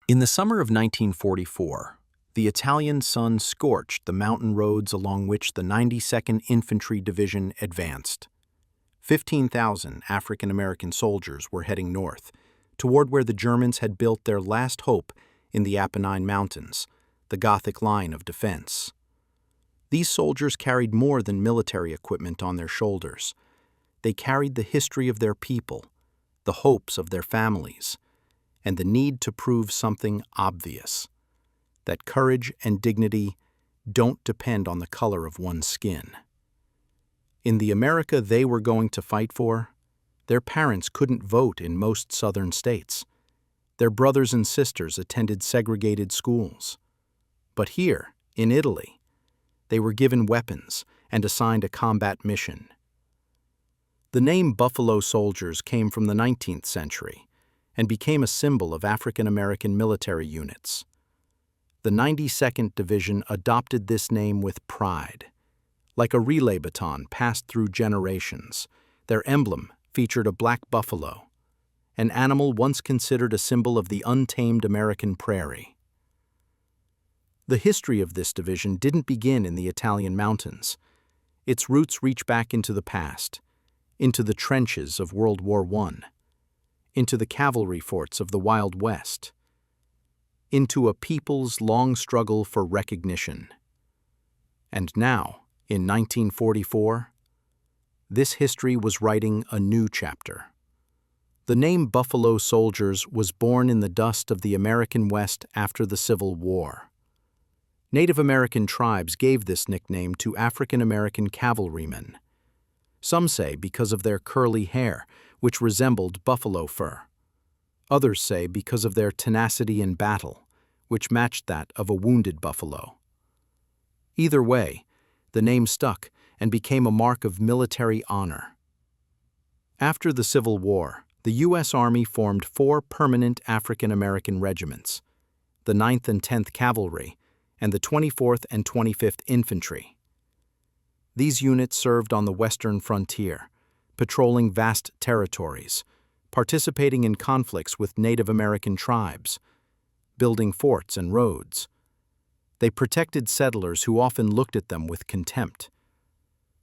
In the summer of 1944, the Italian sun scorched the mountain roads along which the 92nd Infantry Division advanced. 15,000 African-American soldiers were heading north, toward where the Germans had built their last hope in the Apennine Mountains, the Gothic Line of defense. These soldiers carried more than military equipment on their shoulders. They carried the history of their people, the hopes of their families, and the need to prove something obvious, that courage and dignity don't depend on the color of one's skin. In the America they were going to fight for, their parents couldn't vote in most southern states. Their brothers and sisters attended segregated schools. But here, in Italy, they were given weapons and assigned a combat mission. The name Buffalo Soldiers came from the 19th century and became a symbol of African-American military units. The 92nd Division adopted this name with pride. Like a relay baton passed through generations, their emblem featured a black buffalo, an animal once considered a symbol of the untamed American prairie. The history of this division didn't begin in the Italian mountains. Its roots reach back into the past, into the trenches of World War I, into the cavalry forts of the Wild West, into a people's long struggle for recognition. And now, in 1944, this history was writing a new chapter. The name Buffalo Soldiers was born in the dust of the American West after the Civil War. Native American tribes gave this nickname to African-American cavalrymen. Some say because of their curly hair, which resembled buffalo fur. Others say because of their tenacity in battle, which matched that of a wounded buffalo. Either way, the name stuck and became a mark of military honor. After the Civil War, the U.S. Army formed 4 permanent African-American regiments, the 9th and 10th Cavalry, and the 24th and 25th Infantry. These units served on the western frontier, patrolling vast territories, participating in conflicts with Native American tribes, building forts and roads. They protected settlers who often looked at them with contempt.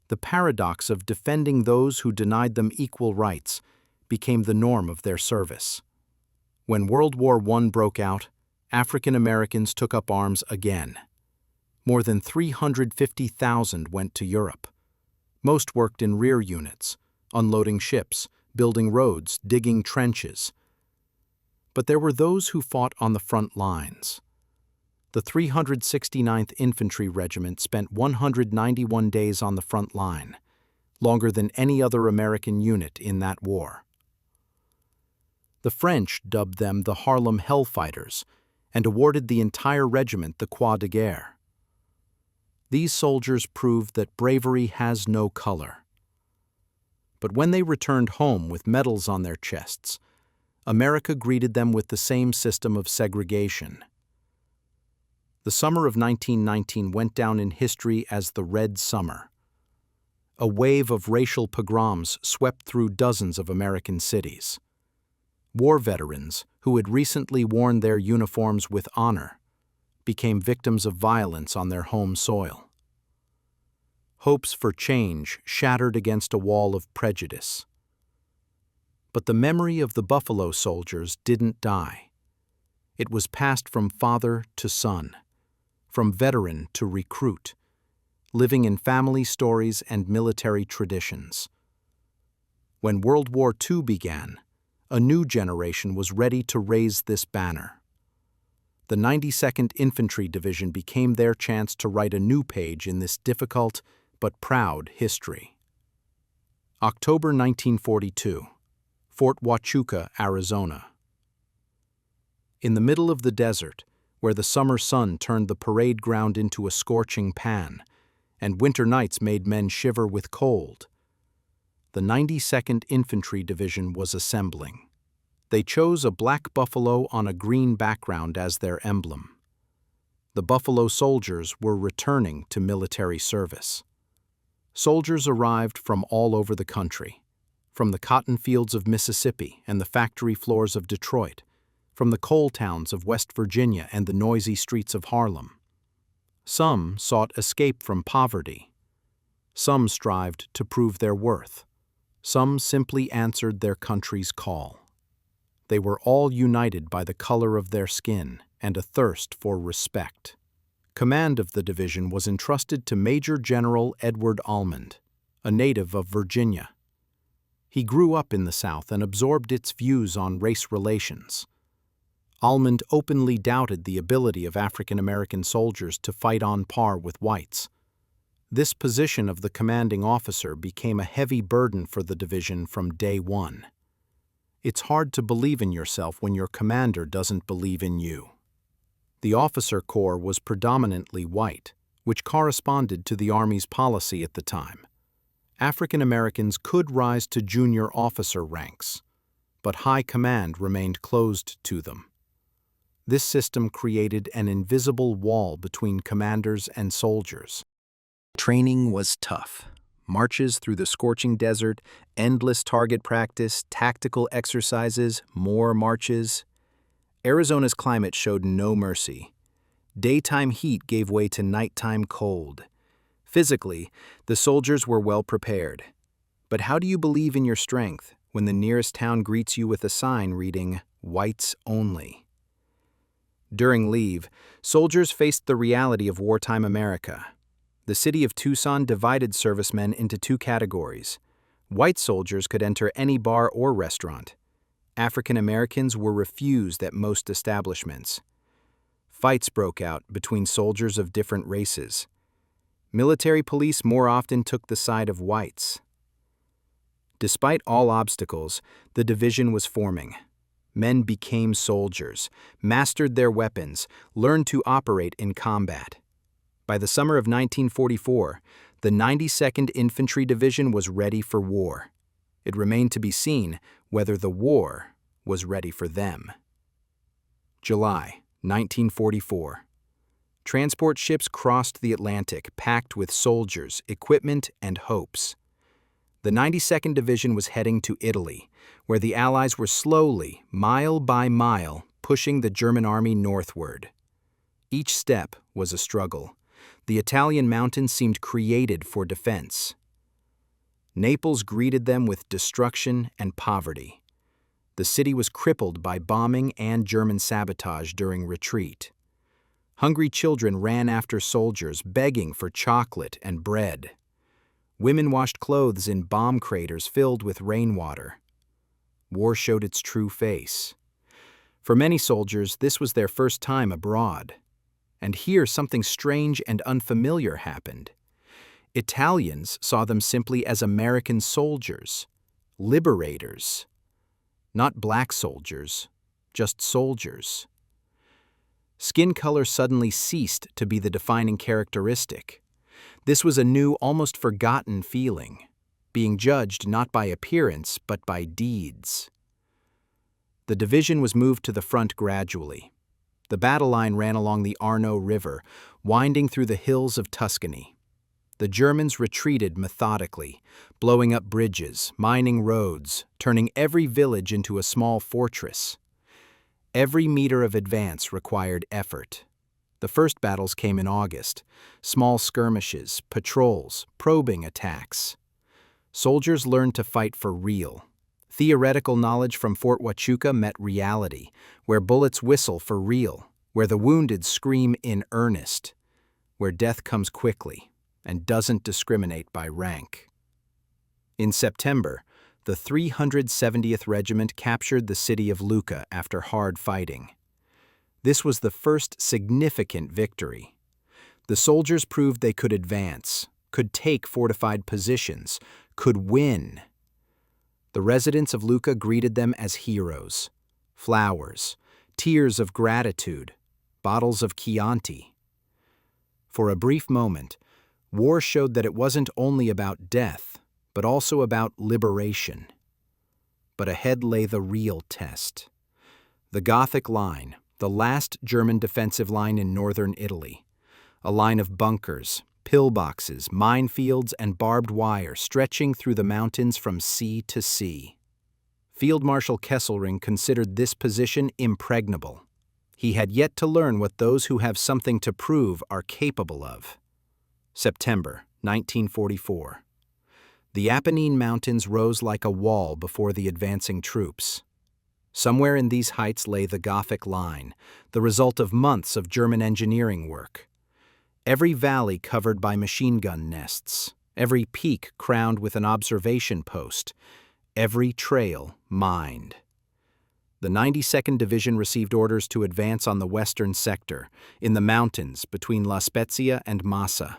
The paradox of defending those who denied them equal rights became the norm of their service. When World War I broke out, African Americans took up arms again. More than 350,000 went to Europe. Most worked in rear units, unloading ships, building roads, digging trenches. But there were those who fought on the front lines. The 369th Infantry Regiment spent 191 days on the front line, longer than any other American unit in that war. The French dubbed them the Harlem Hellfighters and awarded the entire regiment the Croix de Guerre. These soldiers proved that bravery has no color. But when they returned home with medals on their chests, America greeted them with the same system of segregation. The summer of 1919 went down in history as the Red Summer. A wave of racial pogroms swept through dozens of American cities. War veterans, who had recently worn their uniforms with honor, became victims of violence on their home soil. Hopes for change shattered against a wall of prejudice. But the memory of the Buffalo Soldiers didn't die. It was passed from father to son, from veteran to recruit, living in family stories and military traditions. When World War II began, a new generation was ready to raise this banner. The 92nd Infantry Division became their chance to write a new page in this difficult but proud history. October 1942, Fort Huachuca, Arizona. In the middle of the desert, where the summer sun turned the parade ground into a scorching pan, and winter nights made men shiver with cold, the 92nd Infantry Division was assembling. They chose a black buffalo on a green background as their emblem. The Buffalo Soldiers were returning to military service. Soldiers arrived from all over the country, from the cotton fields of Mississippi and the factory floors of Detroit, from the coal towns of West Virginia and the noisy streets of Harlem. Some sought escape from poverty. Some strived to prove their worth. Some simply answered their country's call. They were all united by the color of their skin and a thirst for respect. Command of the division was entrusted to Major General Edward Almond, a native of Virginia. He grew up in the South and absorbed its views on race relations. Almond openly doubted the ability of African American soldiers to fight on par with whites. This position of the commanding officer became a heavy burden for the division from day one. It's hard to believe in yourself when your commander doesn't believe in you. The officer corps was predominantly white, which corresponded to the Army's policy at the time. African Americans could rise to junior officer ranks, but high command remained closed to them. This system created an invisible wall between commanders and soldiers. Training was tough. Marches through the scorching desert, endless target practice, tactical exercises, more marches. Arizona's climate showed no mercy. Daytime heat gave way to nighttime cold. Physically, the soldiers were well prepared. But how do you believe in your strength when the nearest town greets you with a sign reading, "Whites Only"? During leave, soldiers faced the reality of wartime America. The city of Tucson divided servicemen into two categories. White soldiers could enter any bar or restaurant. African Americans were refused at most establishments. Fights broke out between soldiers of different races. Military police more often took the side of whites. Despite all obstacles, the division was forming. Men became soldiers, mastered their weapons, learned to operate in combat. By the summer of 1944, the 92nd Infantry Division was ready for war. It remained to be seen whether the war was ready for them. July 1944. Transport ships crossed the Atlantic, packed with soldiers, equipment, and hopes. The 92nd Division was heading to Italy, where the Allies were slowly, mile by mile, pushing the German army northward. Each step was a struggle. The Italian mountains seemed created for defense. Naples greeted them with destruction and poverty. The city was crippled by bombing and German sabotage during retreat. Hungry children ran after soldiers, begging for chocolate and bread. Women washed clothes in bomb craters filled with rainwater. War showed its true face. For many soldiers, this was their first time abroad. And here something strange and unfamiliar happened. Italians saw them simply as American soldiers, liberators. Not black soldiers, just soldiers. Skin color suddenly ceased to be the defining characteristic. This was a new, almost forgotten feeling, being judged not by appearance but by deeds. The division was moved to the front gradually. The battle line ran along the Arno River, winding through the hills of Tuscany. The Germans retreated methodically, blowing up bridges, mining roads, turning every village into a small fortress. Every meter of advance required effort. The first battles came in August, small skirmishes, patrols, probing attacks. Soldiers learned to fight for real. Theoretical knowledge from Fort Huachuca met reality, where bullets whistle for real, where the wounded scream in earnest, where death comes quickly and doesn't discriminate by rank. In September, the 370th Regiment captured the city of Lucca after hard fighting. This was the first significant victory. The soldiers proved they could advance, could take fortified positions, could win. The residents of Lucca greeted them as heroes. Flowers, tears of gratitude, bottles of Chianti. For a brief moment, war showed that it wasn't only about death, but also about liberation. But ahead lay the real test. The Gothic Line, the last German defensive line in northern Italy. A line of bunkers, pillboxes, minefields, and barbed wire stretching through the mountains from sea to sea. Field Marshal Kesselring considered this position impregnable. He had yet to learn what those who have something to prove are capable of. September 1944. The Apennine Mountains rose like a wall before the advancing troops. Somewhere in these heights lay the Gothic Line, the result of months of German engineering work. Every valley covered by machine gun nests, every peak crowned with an observation post, every trail mined. The 92nd Division received orders to advance on the western sector, in the mountains between La Spezia and Massa.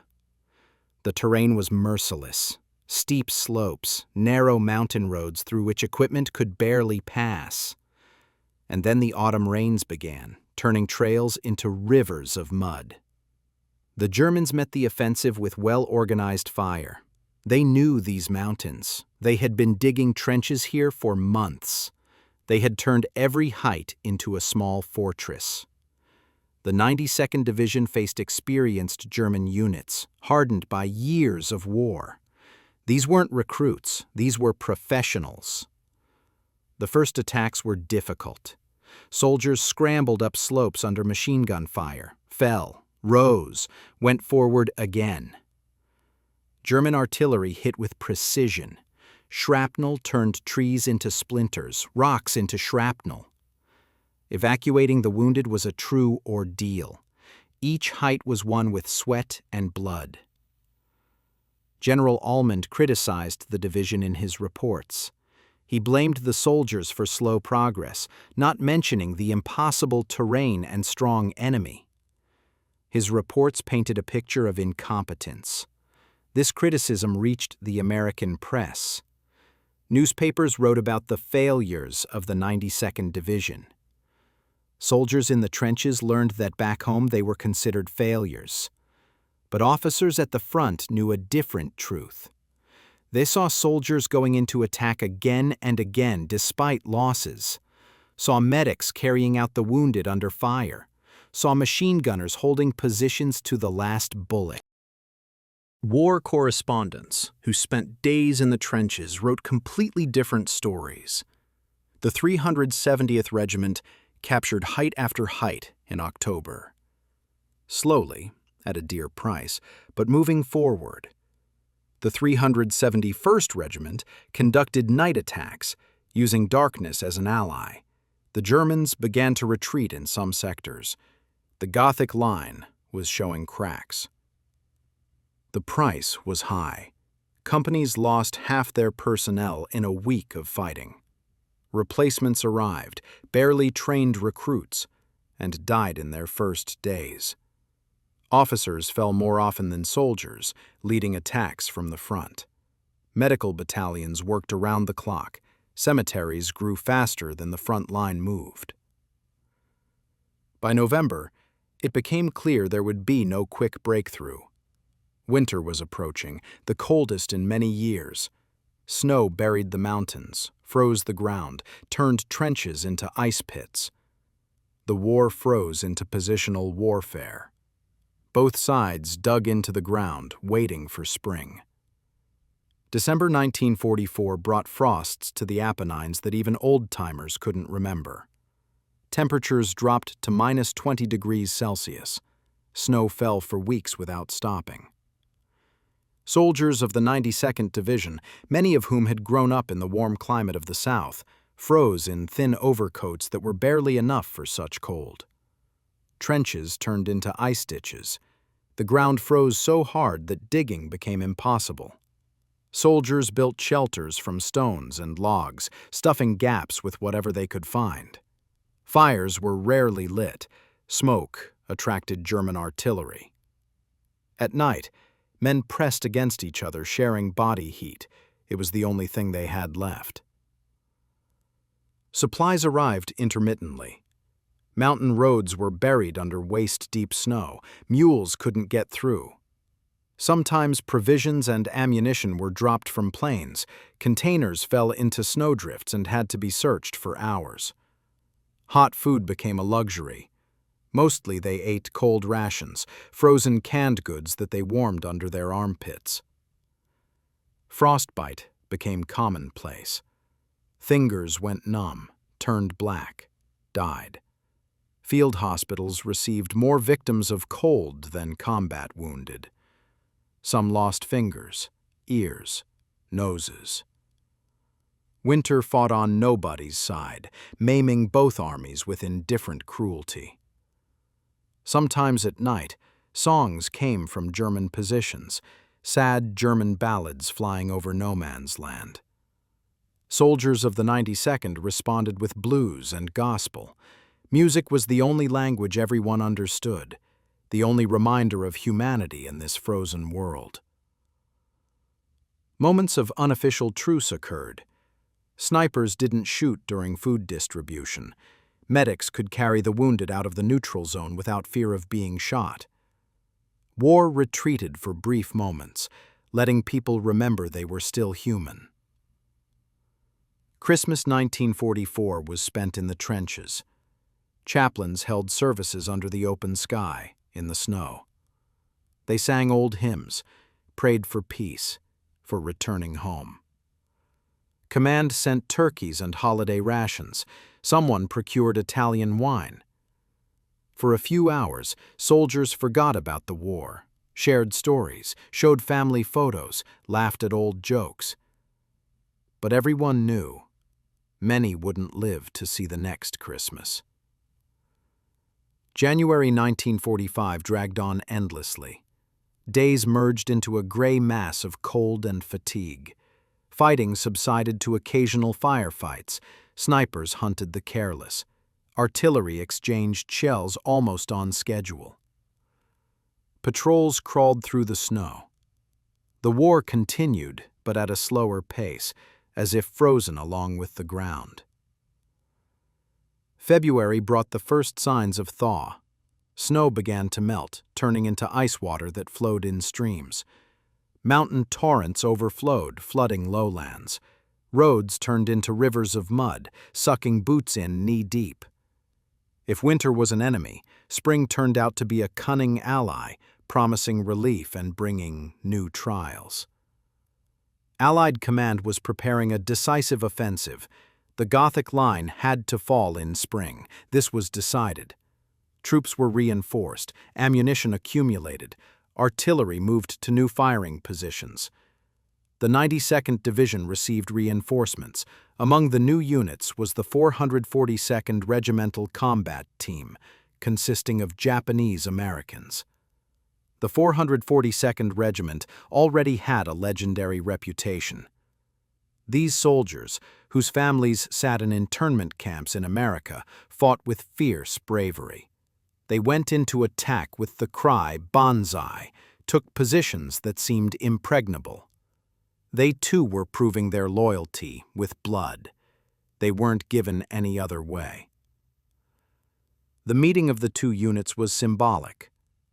The terrain was merciless. Steep slopes, narrow mountain roads through which equipment could barely pass. And then the autumn rains began, turning trails into rivers of mud. The Germans met the offensive with well-organized fire. They knew these mountains. They had been digging trenches here for months. They had turned every height into a small fortress. The 92nd Division faced experienced German units, hardened by years of war. These weren't recruits, these were professionals. The first attacks were difficult. Soldiers scrambled up slopes under machine gun fire, fell, rose, went forward again. German artillery hit with precision. Shrapnel turned trees into splinters, rocks into shrapnel. Evacuating the wounded was a true ordeal. Each height was won with sweat and blood. General Almond criticized the division in his reports. He blamed the soldiers for slow progress, not mentioning the impossible terrain and strong enemy. His reports painted a picture of incompetence. This criticism reached the American press. Newspapers wrote about the failures of the 92nd Division. Soldiers in the trenches learned that back home they were considered failures. But officers at the front knew a different truth. They saw soldiers going into attack again and again despite losses, saw medics carrying out the wounded under fire, saw machine gunners holding positions to the last bullet. War correspondents who spent days in the trenches wrote completely different stories. The 370th Regiment captured height after height in October. Slowly, at a dear price, but moving forward. The 371st Regiment conducted night attacks, using darkness as an ally. The Germans began to retreat in some sectors. The Gothic Line was showing cracks. The price was high. Companies lost half their personnel in a week of fighting. Replacements arrived, barely trained recruits, and died in their first days. Officers fell more often than soldiers, leading attacks from the front. Medical battalions worked around the clock. Cemeteries grew faster than the front line moved. By November, it became clear there would be no quick breakthrough. Winter was approaching, the coldest in many years. Snow buried the mountains, froze the ground, turned trenches into ice pits. The war froze into positional warfare. Both sides dug into the ground, waiting for spring. December 1944 brought frosts to the Apennines that even old-timers couldn't remember. Temperatures dropped to minus 20 degrees Celsius. Snow fell for weeks without stopping. Soldiers of the 92nd Division, many of whom had grown up in the warm climate of the South, froze in thin overcoats that were barely enough for such cold. Trenches turned into ice ditches. The ground froze so hard that digging became impossible. Soldiers built shelters from stones and logs, stuffing gaps with whatever they could find. Fires were rarely lit. Smoke attracted German artillery. At night, men pressed against each other, sharing body heat. It was the only thing they had left. Supplies arrived intermittently. Mountain roads were buried under waist-deep snow. Mules couldn't get through. Sometimes provisions and ammunition were dropped from planes. Containers fell into snowdrifts and had to be searched for hours. Hot food became a luxury. Mostly they ate cold rations, frozen canned goods that they warmed under their armpits. Frostbite became commonplace. Fingers went numb, turned black, died. Field hospitals received more victims of cold than combat wounded. Some lost fingers, ears, noses. Winter fought on nobody's side, maiming both armies with indifferent cruelty. Sometimes at night, songs came from German positions, sad German ballads flying over no man's land. Soldiers of the 92nd responded with blues and gospel. Music was the only language everyone understood, the only reminder of humanity in this frozen world. Moments of unofficial truce occurred. Snipers didn't shoot during food distribution. Medics could carry the wounded out of the neutral zone without fear of being shot. War retreated for brief moments, letting people remember they were still human. Christmas 1944 was spent in the trenches. Chaplains held services under the open sky, in the snow. They sang old hymns, prayed for peace, for returning home. Command sent turkeys and holiday rations. Someone procured Italian wine. For a few hours, soldiers forgot about the war, shared stories, showed family photos, laughed at old jokes. But everyone knew many wouldn't live to see the next Christmas. January 1945 dragged on endlessly. Days merged into a gray mass of cold and fatigue. Fighting subsided to occasional firefights. Snipers hunted the careless. Artillery exchanged shells almost on schedule. Patrols crawled through the snow. The war continued, but at a slower pace, as if frozen along with the ground. February brought the first signs of thaw. Snow began to melt, turning into ice water that flowed in streams. Mountain torrents overflowed, flooding lowlands. Roads turned into rivers of mud, sucking boots in knee-deep. If winter was an enemy, spring turned out to be a cunning ally, promising relief and bringing new trials. Allied command was preparing a decisive offensive. The Gothic Line had to fall in spring. This was decided. Troops were reinforced, ammunition accumulated, artillery moved to new firing positions. The 92nd Division received reinforcements. Among the new units was the 442nd Regimental Combat Team, consisting of Japanese Americans. The 442nd Regiment already had a legendary reputation. These soldiers, whose families sat in internment camps in America, fought with fierce bravery. They went into attack with the cry, "Banzai," took positions that seemed impregnable. They too were proving their loyalty with blood. They weren't given any other way. The meeting of the two units was symbolic.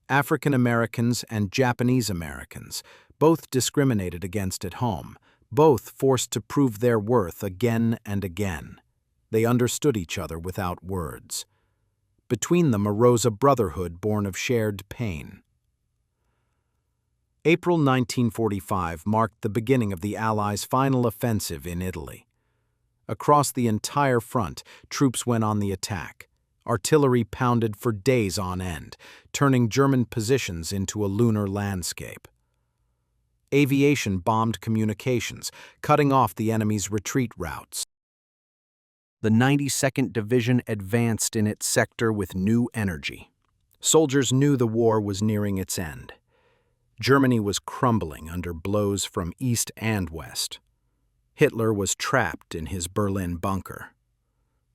African Americans and Japanese Americans, both discriminated against at home, both forced to prove their worth again and again. They understood each other without words. Between them arose a brotherhood born of shared pain. April 1945 marked the beginning of the Allies' final offensive in Italy. Across the entire front, troops went on the attack. Artillery pounded for days on end, turning German positions into a lunar landscape. Aviation bombed communications, cutting off the enemy's retreat routes. The 92nd Division advanced in its sector with new energy. Soldiers knew the war was nearing its end. Germany was crumbling under blows from east and west. Hitler was trapped in his Berlin bunker.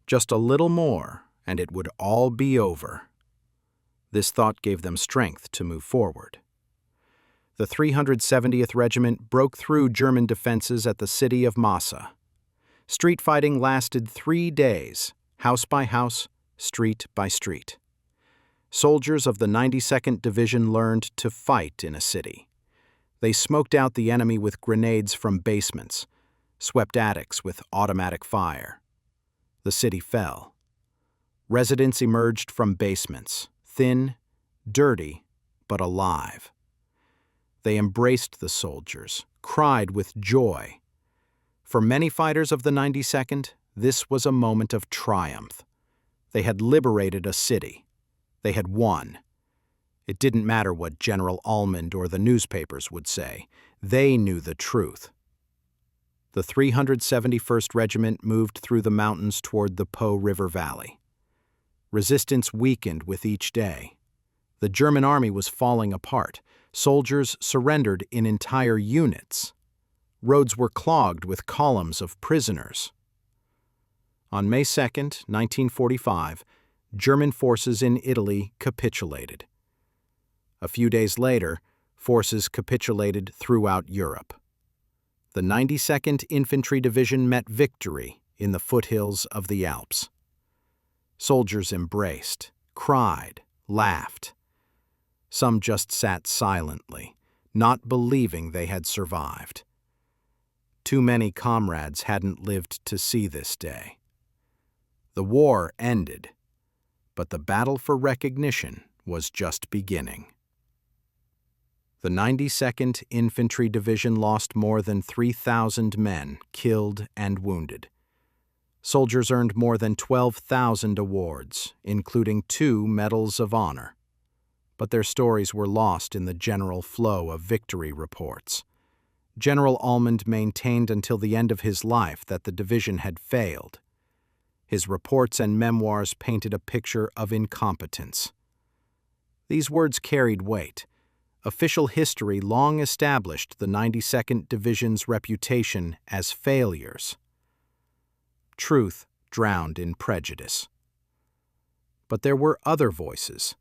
Just a little more, and it would all be over. This thought gave them strength to move forward. The 370th Regiment broke through German defenses at the city of Massa. Street fighting lasted 3 days, house by house, street by street. Soldiers of the 92nd Division learned to fight in a city. They smoked out the enemy with grenades from basements, swept attics with automatic fire. The city fell. Residents emerged from basements, thin, dirty, but alive. They embraced the soldiers, cried with joy. For many fighters of the 92nd, this was a moment of triumph. They had liberated a city. They had won. It didn't matter what General Almond or the newspapers would say. They knew the truth. The 371st Regiment moved through the mountains toward the Po River Valley. Resistance weakened with each day. The German army was falling apart. Soldiers surrendered in entire units. Roads were clogged with columns of prisoners. On May 2, 1945, German forces in Italy capitulated. A few days later, forces capitulated throughout Europe. The 92nd Infantry Division met victory in the foothills of the Alps. Soldiers embraced, cried, laughed. Some just sat silently, not believing they had survived. Too many comrades hadn't lived to see this day. The war ended, but the battle for recognition was just beginning. The 92nd Infantry Division lost more than 3,000 men killed and wounded. Soldiers earned more than 12,000 awards, including 2 Medals of Honor. But their stories were lost in the general flow of victory reports. General Almond maintained until the end of his life that the division had failed. His reports and memoirs painted a picture of incompetence. These words carried weight. Official history long established the 92nd Division's reputation as failures. Truth drowned in prejudice. But there were other voices.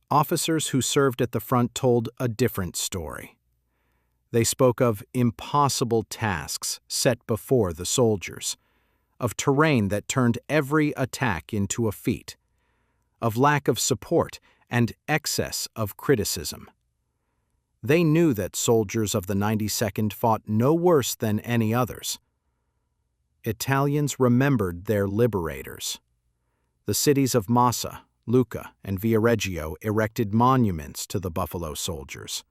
Officers who served at the front told a different story. They spoke of impossible tasks set before the soldiers, of terrain that turned every attack into a feat, of lack of support and excess of criticism. They knew that soldiers of the 92nd fought no worse than any others. Italians remembered their liberators. The cities of Massa, Lucca, and Viareggio erected monuments to the Buffalo Soldiers.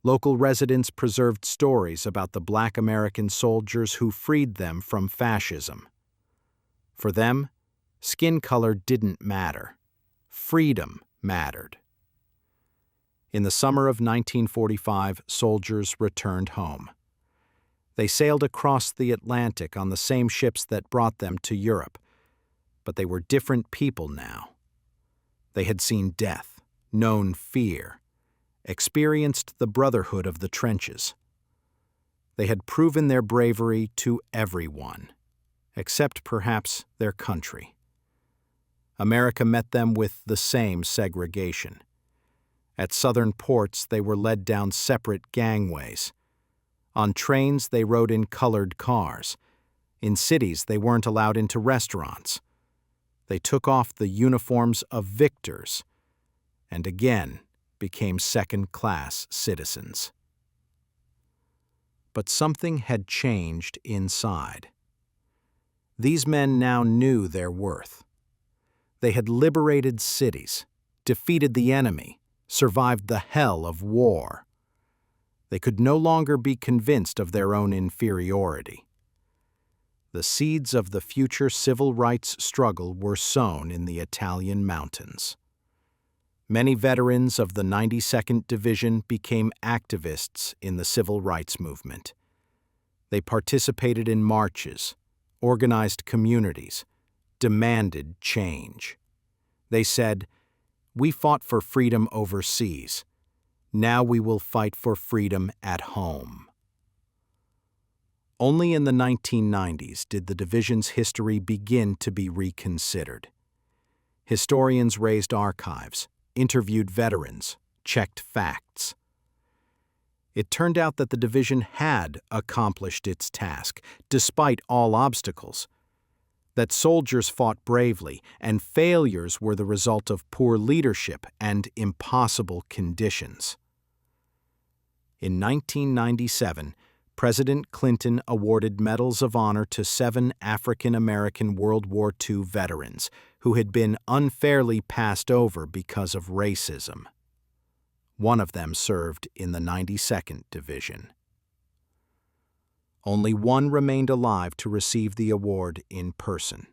Local residents preserved stories about the Black American soldiers who freed them from fascism. For them, skin color didn't matter. Freedom mattered. In the summer of 1945, soldiers returned home. They sailed across the Atlantic on the same ships that brought them to Europe, but they were different people now. They had seen death, known fear, experienced the brotherhood of the trenches. They had proven their bravery to everyone, except perhaps their country. America met them with the same segregation. At southern ports, they were led down separate gangways. On trains, they rode in colored cars. In cities, they weren't allowed into restaurants. They took off the uniforms of victors and again became second-class citizens. But something had changed inside. These men now knew their worth. They had liberated cities, defeated the enemy, survived the hell of war. They could no longer be convinced of their own inferiority. The seeds of the future civil rights struggle were sown in the Italian mountains. Many veterans of the 92nd Division became activists in the civil rights movement. They participated in marches, organized communities, demanded change. They said, "We fought for freedom overseas. Now we will fight for freedom at home." Only in the 1990s did the division's history begin to be reconsidered. Historians raised archives, interviewed veterans, checked facts. It turned out that the division had accomplished its task, despite all obstacles. That soldiers fought bravely, and failures were the result of poor leadership and impossible conditions. In 1997, President Clinton awarded Medals of Honor to 7 African-American World War II veterans who had been unfairly passed over because of racism. One of them served in the 92nd Division. Only one remained alive to receive the award in person.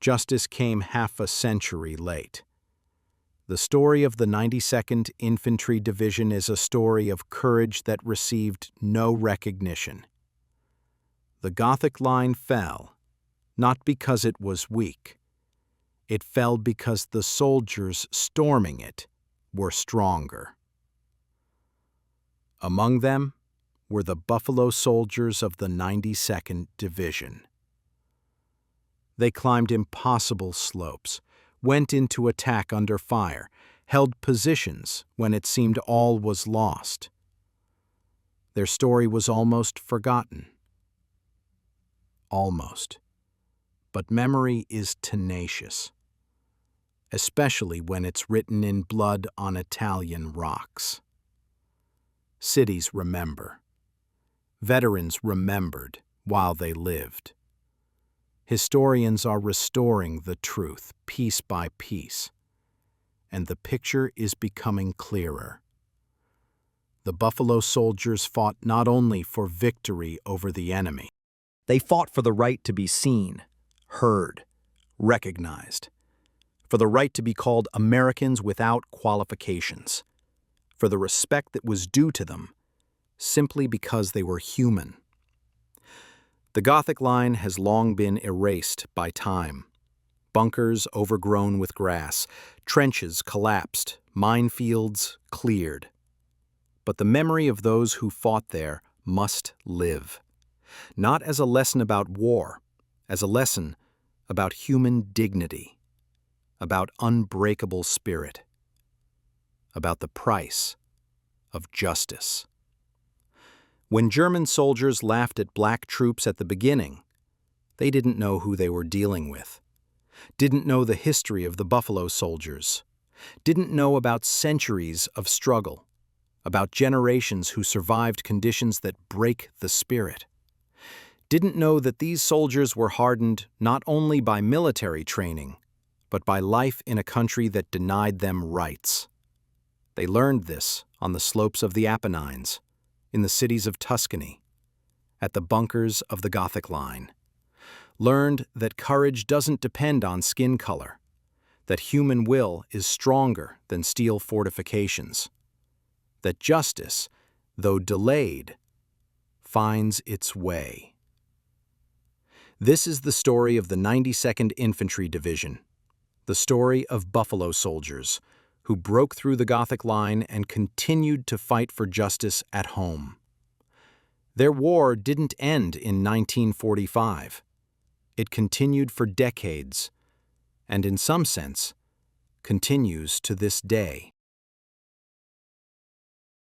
Justice came half a century late. The story of the 92nd Infantry Division is a story of courage that received no recognition. The Gothic Line fell, not because it was weak. It fell because the soldiers storming it were stronger. Among them were the Buffalo Soldiers of the 92nd Division. They climbed impossible slopes, went into attack under fire, held positions when it seemed all was lost. Their story was almost forgotten. Almost. But memory is tenacious, especially when it's written in blood on Italian rocks. Cities remember. Veterans remembered while they lived. Historians are restoring the truth piece by piece, and the picture is becoming clearer. The Buffalo Soldiers fought not only for victory over the enemy. They fought for the right to be seen, heard, recognized, for the right to be called Americans without qualifications, for the respect that was due to them, simply because they were human. The Gothic Line has long been erased by time. Bunkers overgrown with grass, trenches collapsed, minefields cleared. But the memory of those who fought there must live, not as a lesson about war, as a lesson about human dignity, about unbreakable spirit, about the price of justice. When German soldiers laughed at black troops at the beginning, they didn't know who they were dealing with, didn't know the history of the Buffalo Soldiers, didn't know about centuries of struggle, about generations who survived conditions that break the spirit, didn't know that these soldiers were hardened not only by military training, but by life in a country that denied them rights. They learned this on the slopes of the Apennines, in the cities of Tuscany, at the bunkers of the Gothic Line. Learned that courage doesn't depend on skin color, that human will is stronger than steel fortifications, that justice, though delayed, finds its way. This is the story of the 92nd Infantry Division, the story of Buffalo Soldiers, who broke through the Gothic Line and continued to fight for justice at home. Their war didn't end in 1945. It continued for decades, and in some sense, continues to this day.